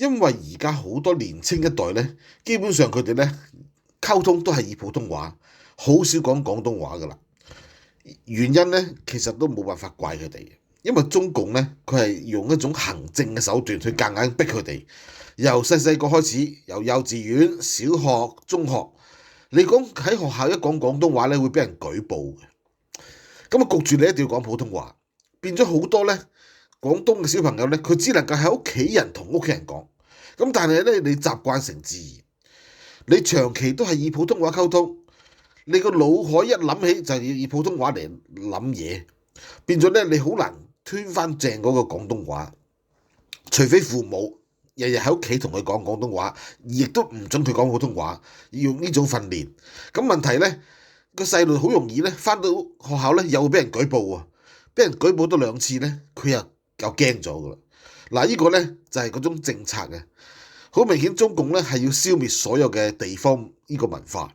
因為而家好多年青一代咧，基本上佢哋咧溝通都係以普通話，好少講廣東話噶啦。原因咧其實都冇辦法怪佢哋嘅，因為中共咧佢係用一種行政嘅手段去夾硬逼佢哋，由細細個開始，由幼稚園、小學、中學，你講喺學校一講廣東話咧會俾人舉報嘅，咁啊焗住你一定要講普通話，變咗好多咧廣東嘅小朋友咧，佢只能夠喺屋企人同屋企人講，咁但係咧你習慣成自然，你長期都係以普通話溝通。你個腦海一諗起就要以普通話嚟諗嘢，變咗咧你好難吞翻正嗰個廣東話，除非父母日日喺屋企同佢講廣東話，亦都唔准佢講普通話，要用呢種訓練。咁問題咧個細路好容易咧翻到學校咧又會俾人舉報喎，俾人舉報多兩次咧佢又驚咗噶啦。嗱呢個咧就係嗰種政策嘅，好明顯中共咧係要消滅所有嘅地方呢個文化。